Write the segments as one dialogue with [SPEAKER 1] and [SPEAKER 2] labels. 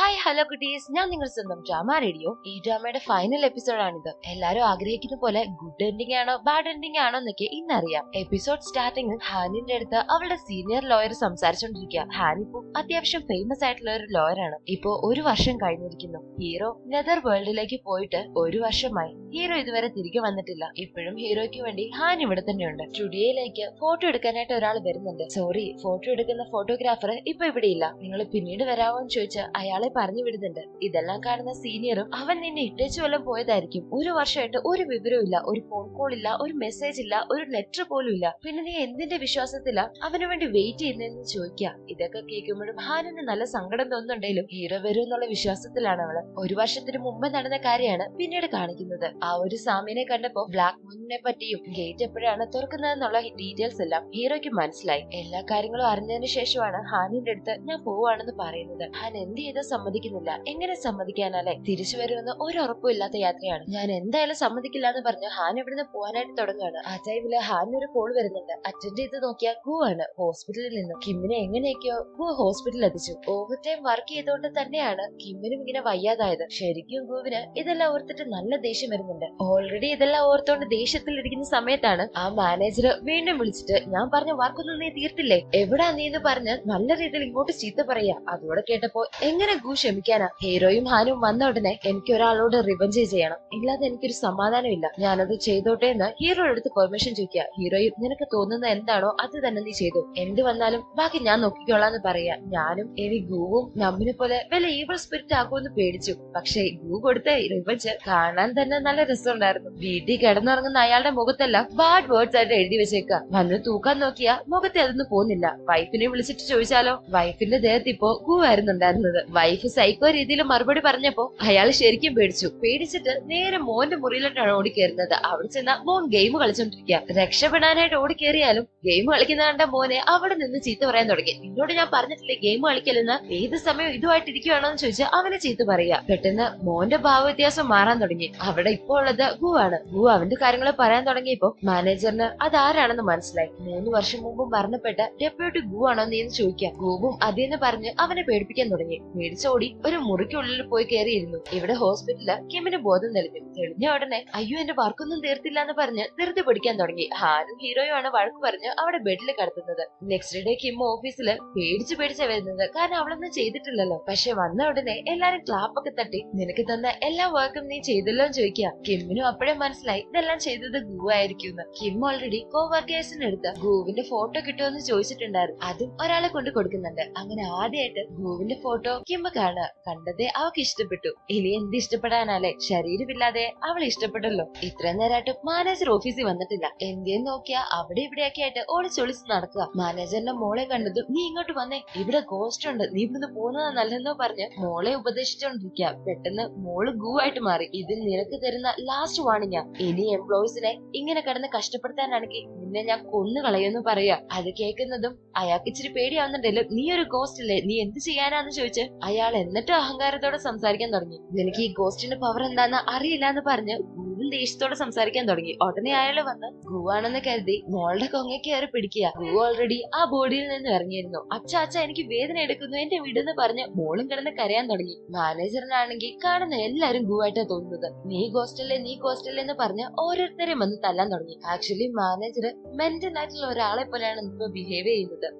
[SPEAKER 1] Hi hello കുട്ടീസ്, ഞാൻ നിങ്ങളുടെ സ്വന്തം ഡ്രാമ റേഡിയോ. ഈ ഡ്രാമയുടെ ഫൈനൽ എപ്പിസോഡാണിത്. എല്ലാരും ആഗ്രഹിക്കുന്ന പോലെ ഗുഡ് എൻഡിംഗ് ആണോ ബാഡ് എൻഡിംഗ് ആണോ എന്നൊക്കെ ഇന്നറിയാം. എപ്പിസോഡ് സ്റ്റാർട്ടിംഗിൽ ഹാനിന്റെ അടുത്ത് അവളുടെ സീനിയർ ലോയർ സംസാരിച്ചോണ്ടിരിക്കുക. ഹാൻ ഇപ്പോ അത്യാവശ്യം ഫേമസ് ആയിട്ടുള്ള ഒരു ലോയർ ആണ്. ഇപ്പോ ഒരു വർഷം കഴിഞ്ഞിരിക്കുന്നു. ഹീറോ നെതർ വേൾഡിലേക്ക് പോയിട്ട് ഒരു വർഷമായി. ഹീറോ ഇതുവരെ തിരികെ വന്നിട്ടില്ല. ഇപ്പോഴും ഹീറോയ്ക്ക് വേണ്ടി ഹാൻ ഇവിടെ തന്നെയുണ്ട്. സ്റ്റുഡിയോയിലേക്ക് ഫോട്ടോ എടുക്കാനായിട്ട് ഒരാൾ വരുന്നുണ്ട്. സോറി, ഫോട്ടോ എടുക്കുന്ന ഫോട്ടോഗ്രാഫർ ഇപ്പൊ ഇവിടെ ഇല്ല, നിങ്ങൾ പിന്നീട് വരാമോ എന്ന് ചോദിച്ച് അയാളെ പറഞ്ഞു വിടുന്നുണ്ട്. ഇതെല്ലാം കാണുന്ന സീനിയറും അവൻ നിന്നെ ഇട്ടേച്ചു വല്ലതും പോയതായിരിക്കും, ഒരു വർഷമായിട്ട് ഒരു വിവരവും ഇല്ല, ഒരു ഫോൺ കോൾ ഇല്ല, ഒരു മെസ്സേജ് ഇല്ല, ഒരു ലെറ്റർ പോലും ഇല്ല, പിന്നെ നീ എന്തിന്റെ വിശ്വാസത്തില അവന് വേണ്ടി വെയിറ്റ് ചെയ്യുന്നതെന്ന് ചോദിക്കുക. ഇതൊക്കെ കേൾക്കുമ്പോഴും ഹാനിന് നല്ല സങ്കടം തോന്നുന്നുണ്ടെങ്കിലും ഹീറോ വരും എന്നുള്ള വിശ്വാസത്തിലാണ് അവള്. ഒരു വർഷത്തിന് മുമ്പ് നടന്ന കാര്യമാണ് പിന്നീട് കാണിക്കുന്നത്. ആ ഒരു സാമിനെ കണ്ടപ്പോ ബ്ലാക്ക് മൂണിനെ പറ്റിയും ഗേറ്റ് എപ്പോഴാണ് തുറക്കുന്നതെന്നുള്ള ഡീറ്റെയിൽസ് എല്ലാം ഹീറോയ്ക്ക് മനസ്സിലായി. എല്ലാ കാര്യങ്ങളും അറിഞ്ഞതിന് ശേഷമാണ് ഹാനിന്റെ അടുത്ത് ഞാൻ പോവാണെന്ന് പറയുന്നത്. ഹാൻ എന്ത് ചെയ്താൽ സമ്മതിക്കുന്നില്ല. എങ്ങനെ സമ്മതിക്കാനല്ലേ, തിരിച്ചു വരുമെന്ന് ഒരു ഉറപ്പും ഇല്ലാത്ത യാത്രയാണ്. ഞാൻ എന്തായാലും സമ്മതിക്കില്ല എന്ന് പറഞ്ഞു ഹാൻ ഇവിടുന്ന് പോകാനായിട്ട് തുടങ്ങുകയാണ്. ആ ടൈമില് ഹാനിന് ഒരു കോൾ വരുന്നുണ്ട്. അറ്റൻഡ് ചെയ്ത് നോക്കിയാൽ ഗു ആണ്. ഹോസ്പിറ്റലിൽ നിന്ന് കിമ്മിനെ എങ്ങനെയൊക്കെയോ ഗു ഹോസ്പിറ്റലിൽ എത്തിച്ചു. ഓവർ ടൈം വർക്ക് ചെയ്തുകൊണ്ട് തന്നെയാണ് കിമ്മിനും ഇങ്ങനെ വയ്യാതായത്. ശരിക്കും ഗുവിന് ഇതെല്ലാം ഓർത്തിട്ട് നല്ല ദേഷ്യം വരുന്നുണ്ട്. ഓൾറെഡി ഇതെല്ലാം ഓർത്തോണ്ട് ദേഷ്യത്തിൽ ഇരിക്കുന്ന സമയത്താണ് ആ മാനേജർ വീണ്ടും വിളിച്ചിട്ട് ഞാൻ പറഞ്ഞ വർക്കൊന്നും നീ തീർത്തില്ലേ, എവിടാ നീ എന്ന് പറഞ്ഞ് നല്ല രീതിയിൽ ഇങ്ങോട്ട് ചീത്ത പറയാ. അതോടെ കേട്ടപ്പോ എങ്ങനെ ഗു ക്ഷമിക്കാനാ. ഹീറോയും ഹാനും വന്ന ഉടനെ എനിക്ക് ഒരാളോട് റിവഞ്ച് ചെയ്യണം, ഇല്ലാതെ എനിക്കൊരു സമാധാനമില്ല, ഞാനത് ചെയ്തോട്ടെ എന്ന് ഹീറോയുടെ അടുത്ത് പെർമിഷൻ ചോദിക്കുക. ഹീറോയും നിനക്ക് തോന്നുന്ന എന്താണോ അത് തന്നെ നീ ചെയ്തു, എന്ത് വന്നാലും ബാക്കി ഞാൻ നോക്കിക്കോളാന്ന് പറയാ. ഞാനും ഇനി ഗുവും നമ്മിനെ പോലെ വല്ല ഈവൾ സ്പിരിറ്റ് ആക്കുമെന്ന് പേടിച്ചു. പക്ഷെ ഗു കൊടുത്ത റിവഞ്ച് കാണാൻ തന്നെ നല്ല രസമുണ്ടായിരുന്നു. വീട്ടിൽ കിടന്നുറങ്ങുന്ന അയാളുടെ മുഖത്തെല്ലാം ബാഡ് വേർഡ്സ് ആയിട്ട് എഴുതി വെച്ചേക്ക. വന്ന് തൂക്കാൻ നോക്കിയാ മുഖത്തെ അതൊന്നും പോകുന്നില്ല. വൈഫിനെ വിളിച്ചിട്ട് ചോദിച്ചാലോ, വൈഫിന്റെ ദേഹത്ത് ഇപ്പോ ഗു ആയിരുന്നുണ്ടായിരുന്നത്. വൈഫ് സൈക്കോ രീതിയിൽ മറുപടി പറഞ്ഞപ്പോ അയാൾ ശരിക്കും പേടിച്ചു. പേടിച്ചിട്ട് നേരെ മോന്റെ മുറിയിലോട്ടാണ് ഓടിക്കേറുന്നത്. അവിടെ ചെന്ന മോൻ ഗെയിം കളിച്ചോണ്ടിരിക്കുക. രക്ഷപ്പെടാനായിട്ട് ഓടിക്കേറിയാലും ഗെയിം കളിക്കുന്ന കണ്ട മോനെ അവിടെ നിന്ന് ചീത്ത പറയാൻ തുടങ്ങി. നിന്നോട് ഞാൻ പറഞ്ഞിട്ടില്ലേ ഗെയിം കളിക്കലെന്ന്, ഏത് സമയം ഇതുമായിട്ടിരിക്കുവാണോ എന്ന് ചോദിച്ചാൽ അവനെ ചീത്ത പറയുക. പെട്ടെന്ന് മോന്റെ ഭാവവ്യത്യാസം മാറാൻ തുടങ്ങി. അവിടെ ഇപ്പോ ഉള്ളത് ഗു ആണ്. ഗു അവന്റെ കാര്യങ്ങൾ പറയാൻ തുടങ്ങിയപ്പോ മാനേജറിന് അതാരാണെന്ന് മനസ്സിലായി. 3 വർഷം മുമ്പ് മരണപ്പെട്ട ഡെപ്യൂട്ടി ഗു ആണോ നീ എന്ന് ചോദിക്കാം. ഗുവും അതേന്ന് പറഞ്ഞ് അവനെ പേടിപ്പിക്കാൻ തുടങ്ങി. പേടിച്ചോടി ഒരു മുറിക്കുള്ളിൽ പോയി കയറിയിരുന്നു. ഇവിടെ ഹോസ്പിറ്റലില് കിമ്മിന് ബോധം തെളിഞ്ഞു. തെളിഞ്ഞ ഉടനെ അയ്യോ എന്റെ വർക്കൊന്നും തീർത്തില്ല എന്ന് പറഞ്ഞ് ധൃതി പിടിക്കാൻ തുടങ്ങി. ഹാനും ഹീറോയും ആണ് വഴക്ക് പറഞ്ഞ് അവിടെ ബെഡിൽ കിടത്തുന്നത്. നെക്സ്റ്റ് ഡേ കിം ഓഫീസില് പേടിച്ച് വരുന്നത്, കാരണം അവളൊന്നും ചെയ്തിട്ടില്ലല്ലോ. പക്ഷെ വന്ന ഉടനെ എല്ലാരും ക്ലാപ്പൊക്കെ തട്ടി നിനക്ക് തന്ന എല്ലാ വർക്കും നീ ചെയ്തല്ലോ എന്ന് ചോദിക്കുക. കിമ്മിനും അപ്പോഴേ മനസ്സിലായി ഇതെല്ലാം ചെയ്തത് ഗു ആയിരിക്കും. കിം ഓൾറെഡി കോ വർക്കേഴ്സിന് എടുത്ത് ഗുവിന്റെ ഫോട്ടോ കിട്ടുമെന്ന് ചോദിച്ചിട്ടുണ്ടായിരുന്നു. അതും ഒരാളെ കൊണ്ട് കൊടുക്കുന്നുണ്ട്. അങ്ങനെ ആദ്യമായിട്ട് ഗുവിന്റെ ഫോട്ടോ കിമ്മ കാണുക. കണ്ടതേ അവൾക്ക് ഇഷ്ടപ്പെട്ടു. ഇനി എന്ത് ഇഷ്ടപ്പെടാനല്ലേ, ശരീരമില്ലാതെ അവൾ ഇഷ്ടപ്പെട്ടല്ലോ. ഇത്ര നേരമായിട്ട് മാനേജർ ഓഫീസിൽ വന്നിട്ടില്ല. എന്തെന്ന് നോക്കിയാ അവിടെ ഇവിടെയൊക്കെ ആയിട്ട് ഒളിച്ചൊളിച്ച് നടക്കുക. മാനേജറിന്റെ മോളെ കണ്ടതും നീ ഇങ്ങോട്ട് വന്നേ, ഇവിടെ ഗോസ്റ്റ് ഉണ്ട്, നീ ഇവിടുന്ന് പോകുന്നതാ നല്ലതെന്നോ പറഞ്ഞ് മോളെ ഉപദേശിച്ചോണ്ടിരിക്കുക. പെട്ടെന്ന് മോള് ഗു ആയിട്ട് മാറി. ഇത് നിനക്ക് തരുന്ന ലാസ്റ്റ് വാണിംഗാ. ഇനി എംപ്ലോയീസിനെ ഇങ്ങനെ കിടന്ന് കഷ്ടപ്പെടുത്താനാണെങ്കിൽ നിന്നെ ഞാൻ കൊന്നു കളയുമെന്ന് പറയാ. അത് കേൾക്കുന്നതും അയാൾക്ക് ഇച്ചിരി പേടിയാവുന്നുണ്ടല്ലോ. നീ ഒരു ഗോസ്റ്റ് അല്ലേ, നീ എന്ത് ചെയ്യാനാന്ന് ചോദിച്ച് അയാൾ എന്നിട്ട് അഹങ്കാരത്തോടെ സംസാരിക്കാൻ തുടങ്ങി. നിനക്ക് ഈ ഗോസ്റ്റിന്റെ പവർ എന്താന്ന് അറിയില്ല എന്ന് പറഞ്ഞ് ഗുവും ദേഷ്യത്തോടെ സംസാരിക്കാൻ തുടങ്ങി. ഉടനെ അയാള് വന്ന് ഗുവാണെന്ന് കരുതി മോളുടെ കൊങ്ങ കയറി പിടിക്കുക. ഗു ഓൾറെഡി ആ ബോഡിയിൽ നിന്ന് ഇറങ്ങിയിരുന്നു. അച്ഛ എനിക്ക് വേദന എടുക്കുന്നു, എന്റെ വീടെന്ന് പറഞ്ഞ് മോളും കിടന്ന് കരയാൻ തുടങ്ങി. മാനേജറിനാണെങ്കിൽ കാണുന്ന എല്ലാരും ഗു ആയിട്ടാ തോന്നുന്നത്. നീ ഗോസ്റ്റല്ലേ എന്ന് പറഞ്ഞ് ഓരോരുത്തരെയും വന്ന് തല്ലാൻ തുടങ്ങി. ആക്ച്വലി മാനേജർ മെന്റൽ ആയിട്ടുള്ള ഒരാളെ പോലെയാണ് ഇപ്പൊ ബിഹേവ് ചെയ്യുന്നത്.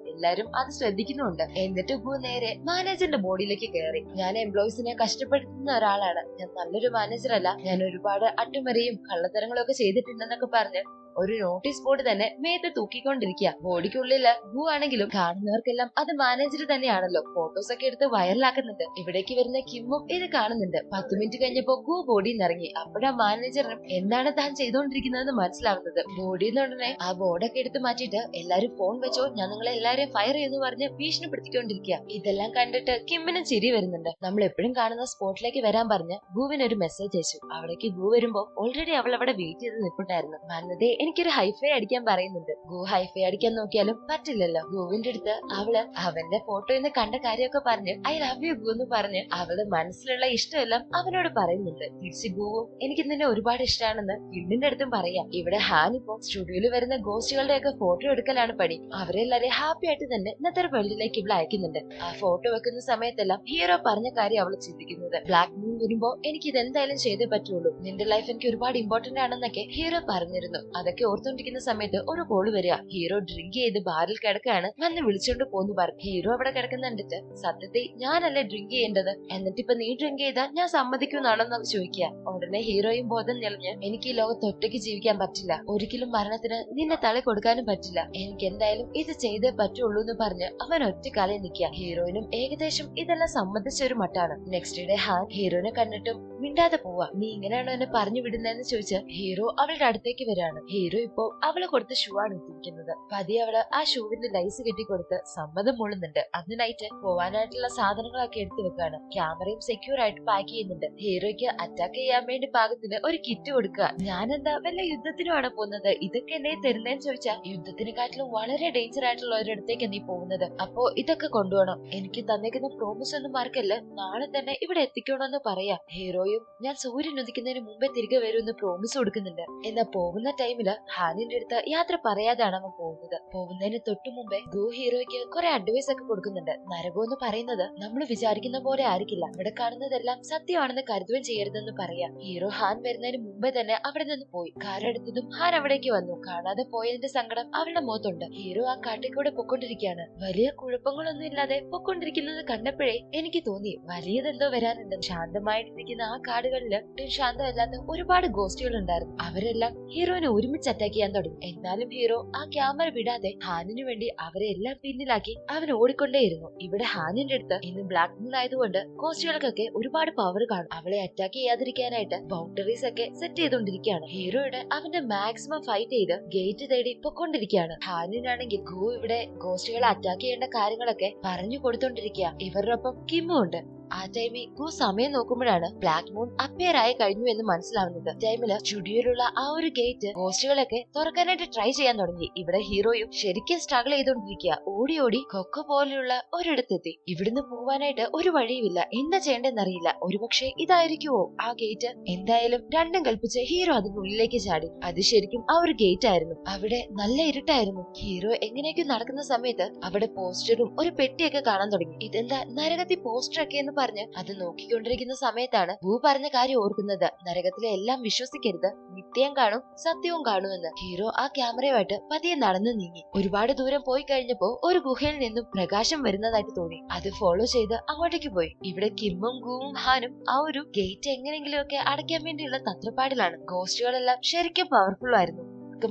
[SPEAKER 1] എല്ലാരും അത് ശ്രദ്ധിക്കുന്നുണ്ട്. എന്നിട്ട് ഗു നേരെ മാനേജറിന്റെ ബോഡിയിലേക്ക് കയറി. ഞാൻ എംപ്ലോയീസിനെ കഷ്ടപ്പെടുത്തുന്ന ഒരാളാണ്, ഞാൻ നല്ലൊരു മാനേജർ അല്ല, ഞാൻ ഒരുപാട് അട്ടിമറിയും കള്ളത്തരങ്ങളും ഒക്കെ ചെയ്തിട്ടുണ്ടെന്നൊക്കെ പറഞ്ഞ് ഒരു നോട്ടീസ് ബോർഡ് തന്നെ മേത്ത് തൂക്കിക്കൊണ്ടിരിക്കുക. ബോഡിക്കുള്ളില് ഗു ആണെങ്കിലും കാണുന്നവർക്കെല്ലാം അത് മാനേജർ തന്നെയാണല്ലോ. ഫോട്ടോസ് ഒക്കെ എടുത്ത് വൈറലാക്കുന്നുണ്ട്. ഇവിടേക്ക് വരുന്ന കിമ്മും ഇത് കാണുന്നുണ്ട്. 10 മിനിറ്റ് കഴിഞ്ഞപ്പോ ഗു ബോഡിയിൽ നിന്ന് ഇറങ്ങി. അപ്പോഴാ മാനേജറിനും എന്താണ് താൻ ചെയ്തുകൊണ്ടിരിക്കുന്നതെന്ന് മനസ്സിലാവുന്നത്. ബോഡിയിൽ നിന്ന് ഉടനെ ആ ബോർഡൊക്കെ എടുത്ത് മാറ്റിയിട്ട് എല്ലാരും ഫോൺ വെച്ചോ, ഞാൻ നിങ്ങളെ എല്ലാരെയും ഫയർ ചെയ്യുന്നു പറഞ്ഞ് ഭീഷണിപ്പെടുത്തിക്കൊണ്ടിരിക്കുക. ഇതെല്ലാം കണ്ടിട്ട് കിമ്മിന് ചിരി വരുന്നുണ്ട്. നമ്മൾ എപ്പോഴും കാണുന്ന സ്പോട്ടിലേക്ക് വരാൻ പറഞ്ഞ് ഗുവിന് ഒരു മെസ്സേജ് അയച്ചു. അവിടേക്ക് ഗു വരുമ്പോ ഓൾറെഡി അവൾ അവിടെ വെയിറ്റ് ചെയ്ത് നിൽപ്പുണ്ടായിരുന്നു. വന്നതേ എനിക്കൊരു ഹൈഫൈ അടിക്കാൻ പറയുന്നുണ്ട്. ഗു ഹൈഫൈ അടിക്കാൻ നോക്കിയാലും പറ്റില്ലല്ലോ. ഗുവിന്റെ അടുത്ത് അവള് അവന്റെ ഫോട്ടോയിൽ കണ്ട കാര്യമൊക്കെ പറഞ്ഞ് ഐ ലവ് യു ഗു എന്ന് പറഞ്ഞ് അവളുടെ മനസ്സിലുള്ള ഇഷ്ടമെല്ലാം അവനോട് പറയുന്നുണ്ട്. തിരിച്ച് ഗുവും എനിക്ക് നിന്നെ ഒരുപാട് ഇഷ്ടമാണെന്ന് കിമ്മിന്റെ അടുത്തും പറയാം. ഇവിടെ ഹാൻ ഇപ്പോ സ്റ്റുഡിയോയിൽ വരുന്ന ഗോസ്റ്റുകളുടെ ഒക്കെ ഫോട്ടോ എടുക്കലാണ് പണി. അവരെല്ലാരും ഹാപ്പി ആയിട്ട് തന്നെ ഇന്നത്തെ വേൾഡിലേക്ക് ഇവിടെ അയക്കുന്നുണ്ട്. ആ ഫോട്ടോ വെക്കുന്ന സമയത്തെല്ലാം ഹീറോ പറഞ്ഞ കാര്യം അവള് ചിന്തിക്കുന്നത്, ബ്ലാക്ക് മൂൺ വരുമ്പോ എനിക്ക് ഇത് എന്തായാലും ചെയ്തേ പറ്റുള്ളൂ, നിന്റെ ലൈഫ് എനിക്ക് ഒരുപാട് ഇമ്പോർട്ടന്റ് ആണെന്നൊക്കെ ഹീറോ പറഞ്ഞിരുന്നു. അതൊക്കെ ഓർത്തോണ്ടിരിക്കുന്ന സമയത്ത് ഒരു കോള് വരിക. ഹീറോ ഡ്രിങ്ക് ചെയ്ത് ബാറിൽ കിടക്കാണ്, വന്ന് വിളിച്ചോണ്ട് പോന്നു പറഞ്ഞു. ഹീറോ അവിടെ കിടക്കുന്ന കണ്ടിട്ട് സത്യത്തെ ഞാനല്ലേ ഡ്രിങ്ക് ചെയ്യേണ്ടത്, എന്നിട്ടിപ്പൊ നീ ഡ്രിങ്ക് ചെയ്താൽ ഞാൻ സമ്മതിക്കുന്നാണെന്ന് ചോദിക്കുക. ഉടനെ ഹീറോയും ബോധം തെളിഞ്ഞ് എനിക്ക് ഈ ലോകത്ത് ഒറ്റയ്ക്ക് ജീവിക്കാൻ പറ്റില്ല, ഒരിക്കലും മരണത്തിന് നിന്നെ തളി കൊടുക്കാനും പറ്റില്ല, എനിക്ക് എന്തായാലും ഇത് ചെയ്തേ പറ്റുള്ളൂ എന്ന് പറഞ്ഞ് അവൻ ഒറ്റ കാലിൽ നിൽക്കുക. ഹീറോയിനും ഏകദേശം ഇതെല്ലാം സമ്മതിച്ച ഒരു മട്ടാണ്. നെക്സ്റ്റ് ഡേ ഹാൻ ഹീറോനെ കണ്ടിട്ടും മിണ്ടാതെ പോവാ. നീ ഇങ്ങനെയാണോ എന്നെ പറഞ്ഞു വിടുന്നതെന്ന് ചോദിച്ച് ഹീറോ അവളുടെ അടുത്തേക്ക് വരാണ്. ഹീറോ ഇപ്പോ അവള് കൊടുത്ത ഷൂ ആണ് ഇട്ടിരിക്കുന്നത്. പതിയെ അവള് ആ ഷൂവിന്റെ ലൈസ് കെട്ടിക്കൊടുത്ത് സമ്മതം മൂളുന്നുണ്ട്. അന്ന് നൈറ്റ് പോവാനായിട്ടുള്ള സാധനങ്ങളൊക്കെ എടുത്തു വെക്കാണ്. ക്യാമറയും സെക്യൂർ ആയിട്ട് പാക്ക് ചെയ്യുന്നുണ്ട്. ഹീറോയ്ക്ക് അറ്റാക്ക് ചെയ്യാൻ വേണ്ടി പാകത്തിന് ഒരു കിറ്റ് കൊടുക്കുക. ഞാനെന്താ വല്ല യുദ്ധത്തിനുമാണ് പോകുന്നത്, ഇതൊക്കെ എന്നെ തരുന്നതെന്ന് ചോദിച്ചാൽ യുദ്ധത്തിനെക്കാട്ടിലും വളരെ ഡേഞ്ചർ ആയിട്ടുള്ള ഒരിടത്തേക്ക് നീ പോകുന്നത്, അപ്പോ ഇതൊക്കെ കൊണ്ടുപോകണം, എനിക്ക് തന്നേക്കുന്ന പ്രോമിസ് ഒന്നും മറക്കല്ലേ, നാളെ തന്നെ ഇവിടെ എത്തിക്കണമെന്ന് പറയാ. ഹീറോയും ഞാൻ സൂര്യൻ ഉദിക്കുന്നതിന് മുമ്പേ തിരികെ വരുമെന്ന് പ്രോമിസ് കൊടുക്കുന്നുണ്ട്. എന്നാൽ പോകുന്ന ടൈമില് ഹാനിന്റെ അടുത്ത് യാത്ര പറയാതാണ് അവൻ പോകുന്നത്. പോകുന്നതിന് തൊട്ടു മുമ്പേ ഗോ ഹീറോയ്ക്ക് കുറെ അഡ്വൈസ് ഒക്കെ കൊടുക്കുന്നുണ്ട്. നരകം എന്ന് പറയുന്നത് നമ്മൾ വിചാരിക്കുന്ന പോലെ ആയിരിക്കില്ല, ഇവിടെ കാണുന്നതെല്ലാം സത്യമാണെന്ന് കരുതുകയും ചെയ്യരുതെന്ന് പറയാം. ഹീറോ ഹാൻ വരുന്നതിന് മുമ്പേ തന്നെ അവിടെ നിന്ന് പോയി. കാറെടുത്തതും ഹാൻ അവിടേക്ക് വന്നു. കാണാതെ പോയതിന്റെ സങ്കടം അവളുടെ മുഖത്തുണ്ട്. ഹീറോ ആ കാട്ടിക്കൂടെ പൊക്കൊണ്ടിരിക്കുകയാണ്. വലിയ കുഴപ്പങ്ങളൊന്നും ഇല്ലാതെ പൊക്കൊണ്ടിരിക്കുന്നത് കണ്ടപ്പോഴേ എനിക്ക് തോന്നി വലിയതെന്തോ വരാനുണ്ട്. ശാന്തമായിട്ടിരിക്കുന്ന ആ കാടുകളില് ശാന്തമല്ലാത്ത ഒരുപാട് ഗോസ്റ്റുകൾ ഉണ്ടായിരുന്നു. അവരെല്ലാം ഹീറോനെ ഒരുമിച്ച് അറ്റാക്ക് ചെയ്യാൻ തുടങ്ങി. എന്നാലും ഹീറോ ആ ക്യാമറ വിടാതെ ഹാനിനു വേണ്ടി അവരെ എല്ലാം പിന്നിലാക്കി അവൻ ഓടിക്കൊണ്ടേയിരുന്നു. ഇവിടെ ഹാനിന്റെ അടുത്ത് ഇന്ന് ബ്ലാക്ക് മൂൺ ആയതുകൊണ്ട് ഗോസ്റ്റുകൾക്കൊക്കെ ഒരുപാട് പവർ കാണും. അവളെ അറ്റാക്ക് ചെയ്യാതിരിക്കാനായിട്ട് ബൗണ്ടറീസ് ഒക്കെ സെറ്റ് ചെയ്തുകൊണ്ടിരിക്കുകയാണ്. ഹീറോയുടെ അവന്റെ മാക്സിമം ഫൈറ്റ് ചെയ്ത് ഗേറ്റ് തേടി പൊക്കൊണ്ടിരിക്കുകയാണ്. ഹാനിനാണെങ്കിൽ ഗോ ഇവിടെ ഗോസ്റ്റുകളെ അറ്റാക്ക് ചെയ്യേണ്ട കാര്യങ്ങളൊക്കെ പറഞ്ഞു കൊടുത്തോണ്ടിരിക്കുക. ഇവരുടെ ഒപ്പം കിമ്മും ഉണ്ട്. ആ ടൈമിൽ ഗോ സമയം നോക്കുമ്പോഴാണ് ബ്ലാക്ക് മൂൺ അപ്പിയർ ആയി കഴിഞ്ഞു എന്ന് മനസ്സിലാവുന്നത്. ടൈമില് സ്റ്റുഡിയോയിലുള്ള ആ ഒരു ഗേറ്റ് ഗോസ്റ്റുകളൊക്കെ തുറക്കാനായിട്ട് ട്രൈ ചെയ്യാൻ തുടങ്ങി. ഇവിടെ ഹീറോയും ശരിക്കും സ്ട്രഗിൾ ചെയ്തോണ്ടിരിക്കുക. ഓടി ഓടി കൊക്ക പോലെയുള്ള ഒരിടത്തെത്തി. ഇവിടുന്ന് പോവാനായിട്ട് ഒരു വഴിയുമില്ല, എന്താ ചെയ്യേണ്ടെന്നറിയില്ല. ഒരുപക്ഷെ ഇതായിരിക്കുമോ ആ ഗേറ്റ്. എന്തായാലും രണ്ടും കൽപ്പിച്ച് ഹീറോ അതിനുള്ളിലേക്ക് ചാടി. അത് ശരിക്കും ആ ഒരു ഗേറ്റ് ആയിരുന്നു. അവിടെ നല്ല ഇരുട്ടായിരുന്നു. ഹീറോ എങ്ങനെയൊക്കെ നടക്കുന്ന സമയത്ത് അവിടെ പോസ്റ്ററും ഒരു പെട്ടിയൊക്കെ കാണാൻ തുടങ്ങി. ഇതെന്താ നരകത്തിൽ പോസ്റ്റർ ഒക്കെ എന്ന് പറഞ്ഞ് അത് നോക്കിക്കൊണ്ടിരിക്കുന്ന സമയത്താണ് ഭൂ പറഞ്ഞ കാര്യം ഓർക്കുന്നത്. നരകത്തിലെ എല്ലാം വിശ്വസിക്കരുത്, നിത്യം കാണും സത്യവും കാണുമെന്ന്. ഹീറോ ആ ക്യാമറയുമായിട്ട് പതിയെ നടന്നു നീങ്ങി. ഒരുപാട് ദൂരം പോയി കഴിഞ്ഞപ്പോ ഒരു ഗുഹയിൽ നിന്നും പ്രകാശം വരുന്നതായിട്ട് തോന്നി. അത് ഫോളോ ചെയ്ത് അങ്ങോട്ടേക്ക് പോയി. ഇവിടെ കിമ്മും ഗുവും ഹാനും ആ ഒരു ഗേറ്റ് എങ്ങനെയെങ്കിലും ഒക്കെ അടയ്ക്കാൻ വേണ്ടിയുള്ള തത്രപ്പാടിലാണ്. ഗോസ്റ്റുകളെല്ലാം ശരിക്കും പവർഫുൾ ആയിരുന്നു.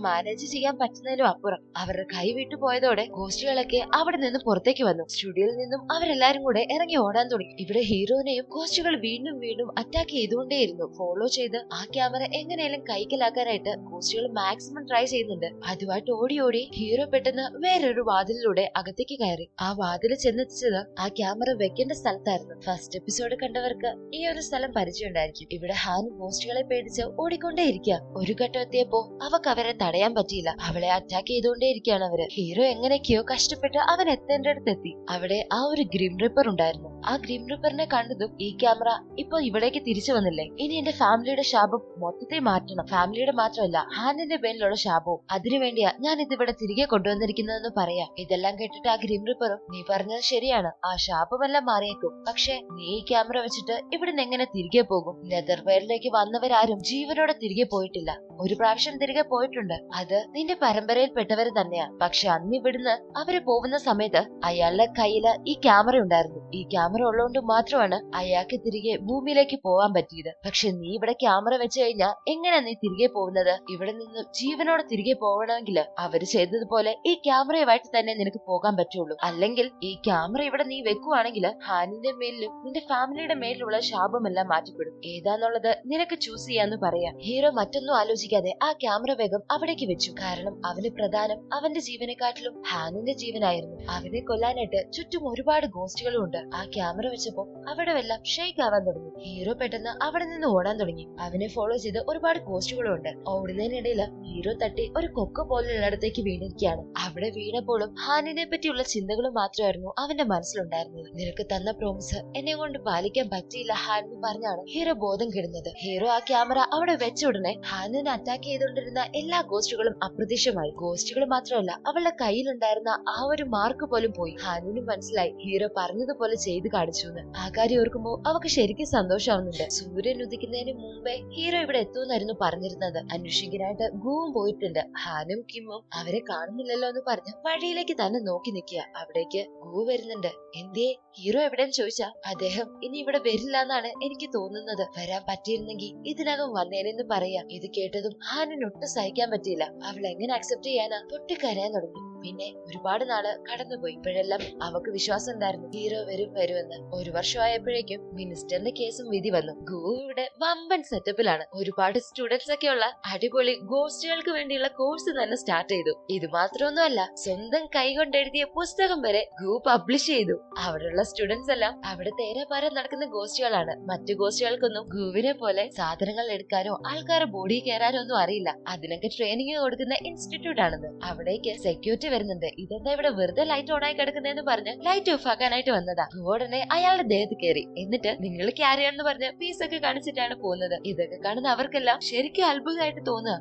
[SPEAKER 1] മാനേജ് ചെയ്യാൻ പറ്റുന്നതിലും അപ്പുറം അവരുടെ കൈ വിട്ടു പോയതോടെ ഗോസ്റ്റുകളൊക്കെ അവിടെ നിന്ന് പുറത്തേക്ക് വന്നു. സ്റ്റുഡിയോയിൽ നിന്നും അവരെല്ലാരും കൂടെ ഇറങ്ങി ഓടാൻ തുടങ്ങി. ഇവിടെ ഹീറോനെയും ഗോസ്റ്റുകൾ വീണ്ടും വീണ്ടും അറ്റാക്ക് ചെയ്തുകൊണ്ടേയിരുന്നു. ഫോളോ ചെയ്ത് ആ ക്യാമറ എങ്ങനെയും കൈക്കലാക്കാനായിട്ട് ഗോസ്റ്റുകൾ മാക്സിമം ട്രൈ ചെയ്യുന്നുണ്ട്. അതുമായിട്ട് ഓടി ഓടി ഹീറോ പെട്ടെന്ന് വേറൊരു വാതിലിലൂടെ അകത്തേക്ക് കയറി. ആ വാതിൽ ചെന്നെത്തിച്ചത് ആ ക്യാമറ വെക്കേണ്ട സ്ഥലത്തായിരുന്നു. ഫസ്റ്റ് എപ്പിസോഡ് കണ്ടവർക്ക് ഈ ഒരു സ്ഥലം പരിചയം ഉണ്ടായിരിക്കും. ഇവിടെ ഹാൻ ഗോസ്റ്റുകളെ പേടിച്ച് ഓടിക്കൊണ്ടേയിരിക്കുക. ഒരു ഘട്ടം എത്തിയപ്പോ അവക്ക് അവരെ തടയാൻ പറ്റിയില്ല. അവളെ അറ്റാക്ക് ചെയ്തുകൊണ്ടേയിരിക്കുകയാണ് അവര്. ഹീറോ എങ്ങനെയൊക്കെയോ കഷ്ടപ്പെട്ട് അവൻ എത്തേണ്ട അടുത്തെത്തി. അവിടെ ആ ഒരു ഗ്രിം റിപ്പർ ഉണ്ടായിരുന്നു. ആ ഗ്രിം റിപ്പറിനെ കണ്ടതും ഈ ക്യാമറ ഇപ്പൊ ഇവിടേക്ക് തിരിച്ചു വന്നില്ലേ, ഇനി എന്റെ ഫാമിലിയുടെ ശാപം മൊത്തത്തിൽ മാറ്റണം. ഫാമിലിയുടെ മാത്രമല്ല ഹാനിന്റെ പേരിലുള്ള ശാപവും. അതിനുവേണ്ടിയാ ഞാൻ ഇതിവിടെ തിരികെ കൊണ്ടുവന്നിരിക്കുന്നതെന്ന് പറയാം. ഇതെല്ലാം കേട്ടിട്ട് ആ ഗ്രിം റിപ്പറും നീ പറഞ്ഞത് ശരിയാണ്, ആ ശാപമെല്ലാം മാറിയേക്കും, പക്ഷെ നീ ഈ ക്യാമറ വെച്ചിട്ട് ഇവിടുന്ന് എങ്ങനെ തിരികെ പോകും? നെതർ വേൾഡിലേക്ക് വന്നവരാരും ജീവനോടെ തിരികെ പോയിട്ടില്ല. ഒരു പ്രാവശ്യം തിരികെ പോയിട്ടുണ്ട്, അത് നിന്റെ പരമ്പരയിൽപ്പെട്ടവര് തന്നെയാ. പക്ഷെ അന്ന് ഇവിടുന്ന് അവര് പോകുന്ന സമയത്ത് അയാളുടെ കയ്യില് ഈ ക്യാമറ ഉണ്ടായിരുന്നു. ഈ ക്യാമറ ഉള്ളതുകൊണ്ട് മാത്രമാണ് അയാൾക്ക് തിരികെ ഭൂമിയിലേക്ക് പോകാൻ പറ്റിയത്. പക്ഷെ നീ ഇവിടെ ക്യാമറ വെച്ച് കഴിഞ്ഞാൽ എങ്ങനെ നീ തിരികെ പോകുന്നത്? ഇവിടെ നിന്ന് ജീവനോടെ തിരികെ പോകണമെങ്കിൽ അവര് ചെയ്തതുപോലെ ഈ ക്യാമറയുമായിട്ട് തന്നെ നിനക്ക് പോകാൻ പറ്റുള്ളൂ. അല്ലെങ്കിൽ ഈ ക്യാമറ ഇവിടെ നീ വെക്കുവാണെങ്കിൽ ഹാനിന്റെ മേലിലും നിന്റെ ഫാമിലിയുടെ മേലിലുള്ള ശാപമെല്ലാം മാറ്റപ്പെടും. ഏതാന്നുള്ളത് നിനക്ക് ചൂസ് ചെയ്യാന്ന് പറയാം. ഹീറോ മറ്റൊന്നും ആലോചിക്കാതെ ആ ക്യാമറ വേഗം അവിടേക്ക് വെച്ചു. കാരണം അവന് പ്രധാനം അവന്റെ ജീവനെക്കാട്ടിലും ഹാനിന്റെ ജീവനായിരുന്നു. അവനെ കൊല്ലാനായിട്ട് ചുറ്റും ഒരുപാട് ഗോസ്റ്റുകളും ഉണ്ട്. ആ ക്യാമറ വെച്ചപ്പോ അവിടെ എല്ലാം ഷേക്ക് ആവാൻ തുടങ്ങി. ഹീറോ പെട്ടെന്ന് അവിടെ നിന്ന് ഓടാൻ തുടങ്ങി. അവനെ ഫോളോ ചെയ്ത് ഒരുപാട് പോസ്റ്റുകളും ഉണ്ട്. ഓടുന്നതിനിടയിൽ ഹീറോ തട്ടി ഒരു കൊക്ക പോലുള്ളിടത്തേക്ക് വീണിരിക്കുകയാണ്. അവിടെ വീണപ്പോഴും ഹാനിനെ പറ്റിയുള്ള ചിന്തകൾ മാത്രമായിരുന്നു അവന്റെ മനസ്സിലുണ്ടായിരുന്നത്. നിനക്ക് തന്ന പ്രോമിസ് എന്നെ കൊണ്ട് പാലിക്കാൻ പറ്റിയില്ല ഹാൻ എന്ന് പറഞ്ഞാണ് ഹീറോ ബോധം കെടുന്നത്. ഹീറോ ആ ക്യാമറ അവിടെ വെച്ച ഉടനെ ഹാനിനെ അറ്റാക്ക് ചെയ്തുകൊണ്ടിരുന്ന എല്ലാ ഗോസ്റ്റുകളും അപ്രത്യക്ഷമായി. ഗോസ്റ്റുകൾ മാത്രമല്ല, അവളുടെ കയ്യിലുണ്ടായിരുന്ന ആ ഒരു മാർക്ക് പോലും പോയി. ഹാനിനും മനസ്സിലായി ഹീറോ പറഞ്ഞതുപോലെ ചെയ്ത് കാണിച്ചു എന്ന്. ആ കാര്യം ഓർക്കുമ്പോ അവക്ക് ശരിക്കും സന്തോഷമാവുന്നുണ്ട്. സൂര്യൻ ഉദിക്കുന്നതിന് മുമ്പേ ഹീറോ ഇവിടെ എത്തുമെന്നായിരുന്നു പറഞ്ഞിരുന്നത്. അന്വേഷിക്കാനായിട്ട് ഗുവും പോയിട്ടുണ്ട്. ഹാനും കിമ്മും അവരെ കാണുന്നില്ലല്ലോ എന്ന് പറഞ്ഞ് വഴിയിലേക്ക് തന്നെ നോക്കി നിൽക്കുക. അവിടേക്ക് ഗു വരുന്നുണ്ട്. എന്തേ ഹീറോ എവിടെയെന്ന് ചോദിച്ചാ അദ്ദേഹം ഇനി ഇവിടെ വരില്ല എന്നാണ് എനിക്ക് തോന്നുന്നത്. വരാൻ പറ്റിയിരുന്നെങ്കിൽ ഇതിനകം വന്നേനെന്ന് പറയാ. ഇത് കേട്ടതും ഹാനിനൊട്ടും സഹിക്കാൻ പറ്റിയില്ല. അവൾ എങ്ങനെ അക്സെപ്റ്റ് ചെയ്യാനാ? പൊട്ടിക്കരയാൻ തുടങ്ങി. പിന്നെ ഒരുപാട് നാള് കടന്നുപോയി. ഇപ്പോഴെല്ലാം അവക്ക് വിശ്വാസം ഉണ്ടായിരുന്നു ഹീറോ വരുമെന്ന്. ഒരു വർഷമായപ്പോഴേക്കും മിനിസ്റ്ററിന്റെ കേസും വിധി വന്നു. ഗു ഇവിടെ വമ്പൻ സെറ്റപ്പിലാണ്. ഒരുപാട് സ്റ്റുഡൻസ് ഒക്കെ ഉള്ള അടിപൊളി ഗോസ്റ്റുകൾക്ക് വേണ്ടിയുള്ള കോഴ്സ് തന്നെ സ്റ്റാർട്ട് ചെയ്തു. ഇത് മാത്രമൊന്നുമല്ല, സ്വന്തം കൈകൊണ്ട് എഴുതിയ പുസ്തകം വരെ ഗു പബ്ലിഷ് ചെയ്തു. അവിടെയുള്ള സ്റ്റുഡൻസ് എല്ലാം അവിടെ തേരാപാരം നടക്കുന്ന ഗോസ്റ്റുകളാണ്. മറ്റു ഗോസ്റ്റുകൾക്കൊന്നും ഗുവിനെ പോലെ സാധനങ്ങൾ എടുക്കാനോ ആൾക്കാരെ ബോഡി കയറാനോ ഒന്നും അറിയില്ല. അതിനൊക്കെ ട്രെയിനിങ് കൊടുക്കുന്ന ഇൻസ്റ്റിറ്റ്യൂട്ട് ആണെന്ന്. അവിടേക്ക് സെക്യൂരിറ്റി വരുന്നുണ്ട്. ഇതെന്താ ഇവിടെ വെറുതെ ലൈറ്റ് ഓൺ ആയി കിടക്കുന്നതെന്ന് പറഞ്ഞ് ലൈറ്റ് ഓഫ് ആക്കാനായിട്ട് വന്നതാ. ഉടനെ അയാളുടെ ദേഹത്ത് കയറി. എന്നിട്ട് നിങ്ങൾ ക്യാരിയാണെന്ന് പറഞ്ഞ് പീസൊക്കെ കാണിച്ചിട്ടാണ് പോകുന്നത്. ഇതൊക്കെ കാണുന്ന അവർക്കെല്ലാം ശരിക്കും അത്ഭുതമായിട്ട് തോന്നുക.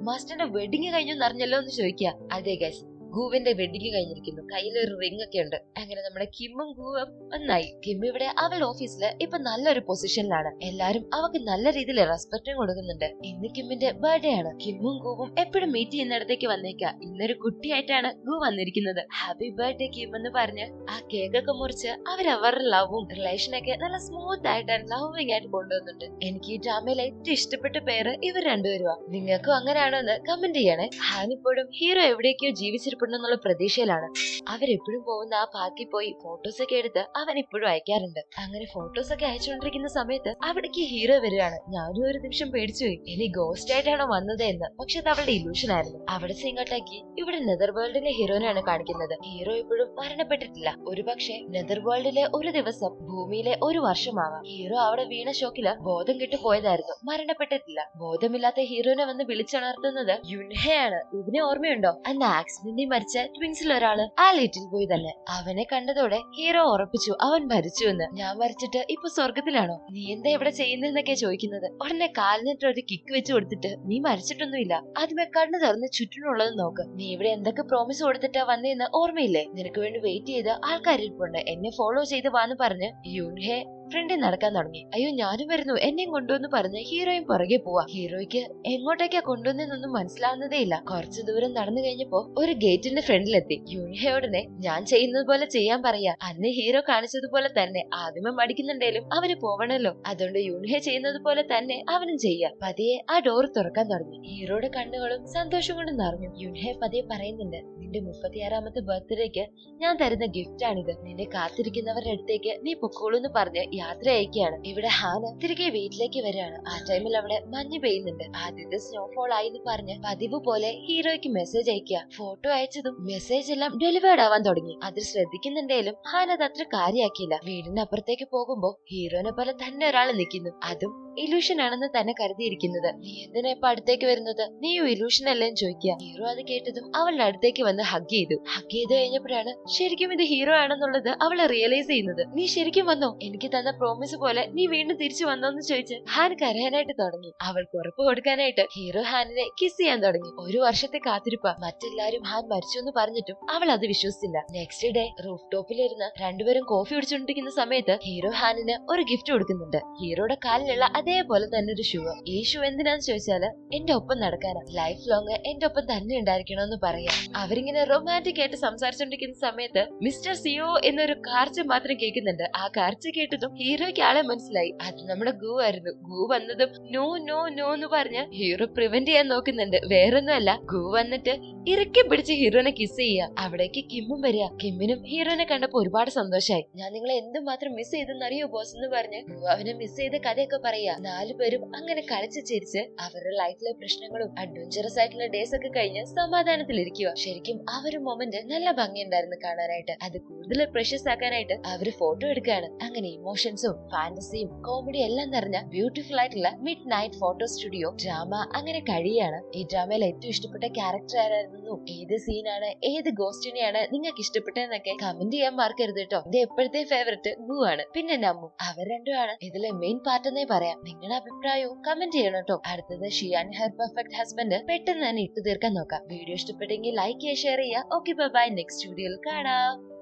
[SPEAKER 1] മാസ്റ്ററിന്റെ വെഡിങ് കഴിഞ്ഞു അറിഞ്ഞല്ലോ എന്ന് ചോദിക്കുക. അതെ ഗൈസ്, ഗുവിന്റെ വെഡിങ് കഴിഞ്ഞിരിക്കുന്നു. കയ്യിലൊരു റിംഗ് ഒക്കെ ഉണ്ട്. അങ്ങനെ നമ്മുടെ കിമ്മും ഗുവും ഒന്നായി. കിം ഇവിടെ അവളുടെ ഓഫീസില് ഇപ്പൊ നല്ലൊരു പൊസിഷനിലാണ്. എല്ലാരും അവക്ക് നല്ല രീതിയിൽ റെസ്പെക്റ്റും കൊടുക്കുന്നുണ്ട്. ഇന്ന് കിമ്മിന്റെ ബർത്ത്ഡേ ആണ്. കിമ്മും ഗുവും എപ്പോഴും മീറ്റ് ചെയ്യുന്നിടത്തേക്ക് വന്നേക്ക. ഇന്നൊരു കുട്ടിയായിട്ടാണ് ഗു വന്നിരിക്കുന്നത്. ഹാപ്പി ബർത്ത്ഡേ കിം എന്ന് പറഞ്ഞ് ആ കേക്കൊക്കെ മുറിച്ച് അവരവരുടെ ലവും റിലേഷനൊക്കെ നല്ല സ്മൂത്ത് ആയിട്ടാണ് ലവിങ് ആയിട്ട് കൊണ്ടുവന്നിട്ടുണ്ട്. എനിക്ക് ഈ ഡ്രാമയിൽ ഏറ്റവും ഇഷ്ടപ്പെട്ട പേര് ഇവർ രണ്ടുപേരുവാ. നിങ്ങൾക്കും അങ്ങനെയാണോ എന്ന് കമന്റ് ചെയ്യണേ. ഹാനിപ്പോഴും ഹീറോ എവിടേക്കോ ജീവിച്ചിരിപ്പുണ്ട് എന്നുള്ള പ്രതീക്ഷയിലാണ്. അവരെപ്പോഴും പോകുന്ന ആ പാർക്കിൽ പോയി ഫോട്ടോസ് ഒക്കെ എടുത്ത് അവൻ ഇപ്പോഴും അയക്കാറുണ്ട്. അങ്ങനെ ഫോട്ടോസ് ഒക്കെ അയച്ചുകൊണ്ടിരിക്കുന്ന സമയത്ത് അവിടേക്ക് ഹീറോ വരികയാണ്. ഞാനും ഒരു നിമിഷം പേടിച്ചുപോയി, ഇനി ഗോസ്റ്റ് ആയിട്ടാണോ വന്നത് എന്ന്. പക്ഷെ അത് അവളുടെ ഇലൂഷൻ ആയിരുന്നു. അവിടെ ഇങ്ങോട്ടേക്ക് ഇവിടെ നെതർ വേൾഡിലെ ഹീറോനെയാണ് കാണിക്കുന്നത്. ഹീറോ ഇപ്പോഴും മരണപ്പെട്ടിട്ടില്ല. ഒരുപക്ഷെ നെതർ വേൾഡിലെ ഒരു ദിവസം ഭൂമിയിലെ ഒരു വർഷമാവാം. ഹീറോ അവിടെ വീണ ഷോക്കില് ബോധം കെട്ടു പോയതായിരുന്നു. മരണപ്പെട്ടിട്ടില്ല. ബോധമില്ലാത്ത ഹീറോനെ വന്ന് വിളിച്ചുണർത്തുന്നത് യുൻഹയാണ്. ഇതിനെ ഓർമ്മയുണ്ടോ? അന്ന് ആക്സിഡന്റിൽ മരിച്ച ട്വിൻസിൽ ഒരാള് ആ ലിറ്റിൽ ബോയ് തന്നെ. അവനെ കണ്ടതോടെ ഹീറോ ഉറപ്പിച്ചു അവൻ മരിച്ചു എന്ന്. ഞാൻ മരിച്ചിട്ട് ഇപ്പൊ സ്വർഗത്തിലാണോ? നീ എന്താ ഇവിടെ ചെയ്യുന്നതെന്നൊക്കെ ചോദിക്കുന്നത്. ഉടനെ കാലിനിട്ട് ഒരു കിക്ക് വെച്ച് കൊടുത്തിട്ട്, നീ മരിച്ചിട്ടൊന്നുമില്ല, ആദ്യമേ കണ്ണു തുറന്ന് ചുറ്റിനുള്ളത് നോക്ക്. നീ ഇവിടെ എന്തൊക്കെ പ്രോമിസ് കൊടുത്തിട്ടാ വന്നേന്ന് ഓർമ്മയില്ലേ? നിനക്ക് വേണ്ടി വെയിറ്റ് ചെയ്ത് ആൾക്കാരിപ്പുണ്ട്, എന്നെ ഫോളോ ചെയ്ത് വാന്ന് പറഞ്ഞ് യുൻഹെ ഫ്രണ്ടിൽ നടക്കാൻ തുടങ്ങി. അയ്യോ ഞാനും വരുന്നു, എന്നെയും കൊണ്ടുവന്ന് പറഞ്ഞ് ഹീറോയും പുറകെ പോവാ. ഹീറോയ്ക്ക് എങ്ങോട്ടേക്കാ കൊണ്ടുവന്നൊന്നും മനസ്സിലാവുന്നതേ ഇല്ല. കുറച്ചു ദൂരം നടന്നു കഴിഞ്ഞപ്പോ ഒരു ഗേറ്റിന്റെ ഫ്രണ്ടിലെത്തി. യുൻഹയോടനെ ഞാൻ ചെയ്യുന്നത് പോലെ ചെയ്യാൻ പറയാ. അന്ന് ഹീറോ കാണിച്ചതുപോലെ തന്നെ. ആദ്യമേ മടിക്കുന്നുണ്ടേലും അവന് പോവണല്ലോ, അതുകൊണ്ട് യുൻഹെ ചെയ്യുന്നത് പോലെ തന്നെ അവനും ചെയ്യാം. പതിയെ ആ ഡോർ തുറക്കാൻ തുടങ്ങി. ഹീറോയുടെ കണ്ണുകളും സന്തോഷം കൊണ്ട് നിറഞ്ഞു. യുൻഹെ പതിയെ പറയുന്നുണ്ട്, നിന്റെ 36ാമത്തെ ബർത്ത്ഡേക്ക് ഞാൻ തരുന്ന ഗിഫ്റ്റ് ആണിത്. നിന്നെ കാത്തിരിക്കുന്നവരുടെ അടുത്തേക്ക് നീ പൊക്കോളൂന്ന് പറഞ്ഞ് യാത്ര അയക്കുകയാണ്. ഇവിടെ ഹാന തിരികെ വീട്ടിലേക്ക് വരികയാണ്. ആ ടൈമിൽ അവിടെ മഞ്ഞ് പെയ്യുന്നുണ്ട്. ആദ്യത്തെ സ്നോഫോൾ ആയി എന്ന് പറഞ്ഞ് പതിവ് പോലെ ഹീറോയ്ക്ക് മെസ്സേജ് അയക്കുക. ഫോട്ടോ അയച്ചതും മെസ്സേജ് എല്ലാം ഡെലിവേർഡ് ആവാൻ തുടങ്ങി. അത് ശ്രദ്ധിക്കുന്നുണ്ടേലും ഹാന അത് അത്ര കാര്യമാക്കിയില്ല. വീടിന് അപ്പുറത്തേക്ക് പോകുമ്പോ ഹീറോനെ പോലെ തന്നെ ഒരാൾ നിൽക്കുന്നു. അതും ഇലൂഷൻ ആണെന്ന് തന്നെ കരുതിയിരിക്കുന്നത്. നീ എന്തിനാ ഇപ്പൊ അടുത്തേക്ക് വരുന്നത്? നീയും ഇലൂഷൻ അല്ലേന്ന് ചോദിക്കുക. ഹീറോ അത് കേട്ടതും അവളുടെ അടുത്തേക്ക് വന്ന് ഹഗ് ചെയ്തു. ഹഗ് ചെയ്ത് കഴിഞ്ഞപ്പോഴാണ് ശരിക്കും ഇത് ഹീറോ ആണെന്നുള്ളത് അവള് റിയലൈസ് ചെയ്യുന്നത്. നീ ശരിക്കും വന്നോ? എനിക്ക് തന്ന പ്രോമിസ് പോലെ നീ വീണ്ടും തിരിച്ചു വന്നോന്ന് ചോദിച്ച് ഹാൻ കരയാനായിട്ട് തുടങ്ങി. അവൾക്ക് ഉറപ്പ് കൊടുക്കാനായിട്ട് ഹീറോ ഹാനിനെ കിസ് ചെയ്യാൻ തുടങ്ങി. ഒരു വർഷത്തെ കാത്തിരിപ്പ. മറ്റെല്ലാരും ഹാൻ മരിച്ചു എന്ന് പറഞ്ഞിട്ടും അവൾ അത് വിശ്വസിച്ചില്ല. നെക്സ്റ്റ് ഡേ റൂഫ് ടോപ്പിലിരുന്ന് രണ്ടുപേരും കോഫി കുടിച്ചുകൊണ്ടിരിക്കുന്ന സമയത്ത് ഹീറോ ഹാനിന് ഒരു ഗിഫ്റ്റ് കൊടുക്കുന്നുണ്ട്. ഹീറോയുടെ കാലിലുള്ള അതേപോലെ തന്നെ ഒരു ഷൂ. ഈ ഷൂ എന്തിനാന്ന് ചോദിച്ചാല് എന്റെ ഒപ്പം നടക്കാനാ. ലൈഫ് ലോങ് എന്റെ ഒപ്പം തന്നെ ഉണ്ടായിരിക്കണമെന്ന് പറയാം. അവരിങ്ങനെ റൊമാൻറ്റിക് ആയിട്ട് സംസാരിച്ചോണ്ടിരിക്കുന്ന സമയത്ത് മിസ്റ്റർ സിയോ എന്നൊരു കാർച്ച മാത്രം കേൾക്കുന്നുണ്ട്. ആ കാർച്ച കേട്ടതും ഹീറോയ്ക്ക് ആളെ മനസ്സിലായി. അത് നമ്മുടെ ഗു ആയിരുന്നു. ഗു വന്നതും നോ നോ നോ എന്ന് പറഞ്ഞ് ഹീറോ പ്രിവെന്റ് ചെയ്യാൻ നോക്കുന്നുണ്ട്. വേറൊന്നുമല്ല, ഗു വന്നിട്ട് ഇറക്കി പിടിച്ച് ഹീറോനെ കിസ് ചെയ്യുക. അവിടേക്ക് കിമ്മും വരിക. കിമ്മിനും ഹീറോനെ കണ്ടപ്പോ ഒരുപാട് സന്തോഷമായി. ഞാൻ നിങ്ങളെ എന്തുമാത്രം മിസ് ചെയ്തെന്നറിയോ ബോസ് എന്ന് പറഞ്ഞ് ഗു അവനെ മിസ് ചെയ്ത കഥയൊക്കെ പറയാ. നാലുപേരും അങ്ങനെ കളിച്ച് ചിരിച്ച് അവരുടെ ലൈഫിലെ പ്രശ്നങ്ങളും അഡ്വഞ്ചറസ് ആയിട്ടുള്ള ഡേയ്സ് ഒക്കെ കഴിഞ്ഞ് സമാധാനത്തിലിരിക്കുക. ശരിക്കും ആ ഒരു മൊമെന്റ് നല്ല ഭംഗിയുണ്ടായിരുന്നു കാണാനായിട്ട്. അത് കൂടുതൽ പ്രഷ്യസ് ആക്കാനായിട്ട് അവര് ഫോട്ടോ എടുക്കുകയാണ്. അങ്ങനെ ഇമോഷൻസും ഫാന്റസിയും കോമഡി എല്ലാം നിറഞ്ഞ ബ്യൂട്ടിഫുൾ ആയിട്ടുള്ള mid night photo studio drama അങ്ങനെ കഴിയാണ്. ഈ ഡ്രാമയിൽ ഏറ്റവും ഇഷ്ടപ്പെട്ട ക്യാരക്ടർ ആരായിരുന്നു, ഏത് സീനാണ്, ഏത് ഗോസ്റ്റിനെയാണ് നിങ്ങൾക്ക് ഇഷ്ടപ്പെട്ടതെന്നൊക്കെ കമന്റ് ചെയ്യാൻ മറക്കരുത് കേട്ടോ. ഇത് എപ്പോഴത്തെ ഫേവറേറ്റ് ഗു ആണ്, പിന്നെ നമ്മു. അവർ രണ്ടുമാണ് ഇതിലെ മെയിൻ പാർട്ട് എന്നേ പറയാം. നിങ്ങളുടെ അഭിപ്രായവും കമന്റ് ചെയ്യണം കേട്ടോ. അടുത്തത് ഷിയാൻ ഹെർ പെർഫെക്റ്റ് ഹസ്ബൻഡ് പെട്ടെന്ന് തന്നെ ഇട്ടു തീർക്കാൻ നോക്കാം. വീഡിയോ ഇഷ്ടപ്പെട്ടെങ്കിൽ ലൈക്ക് ചെയ്യുക, ഷെയർ ചെയ്യുക. Okay, by. നെക്സ്റ്റ് വീഡിയോയിൽ കാണാം.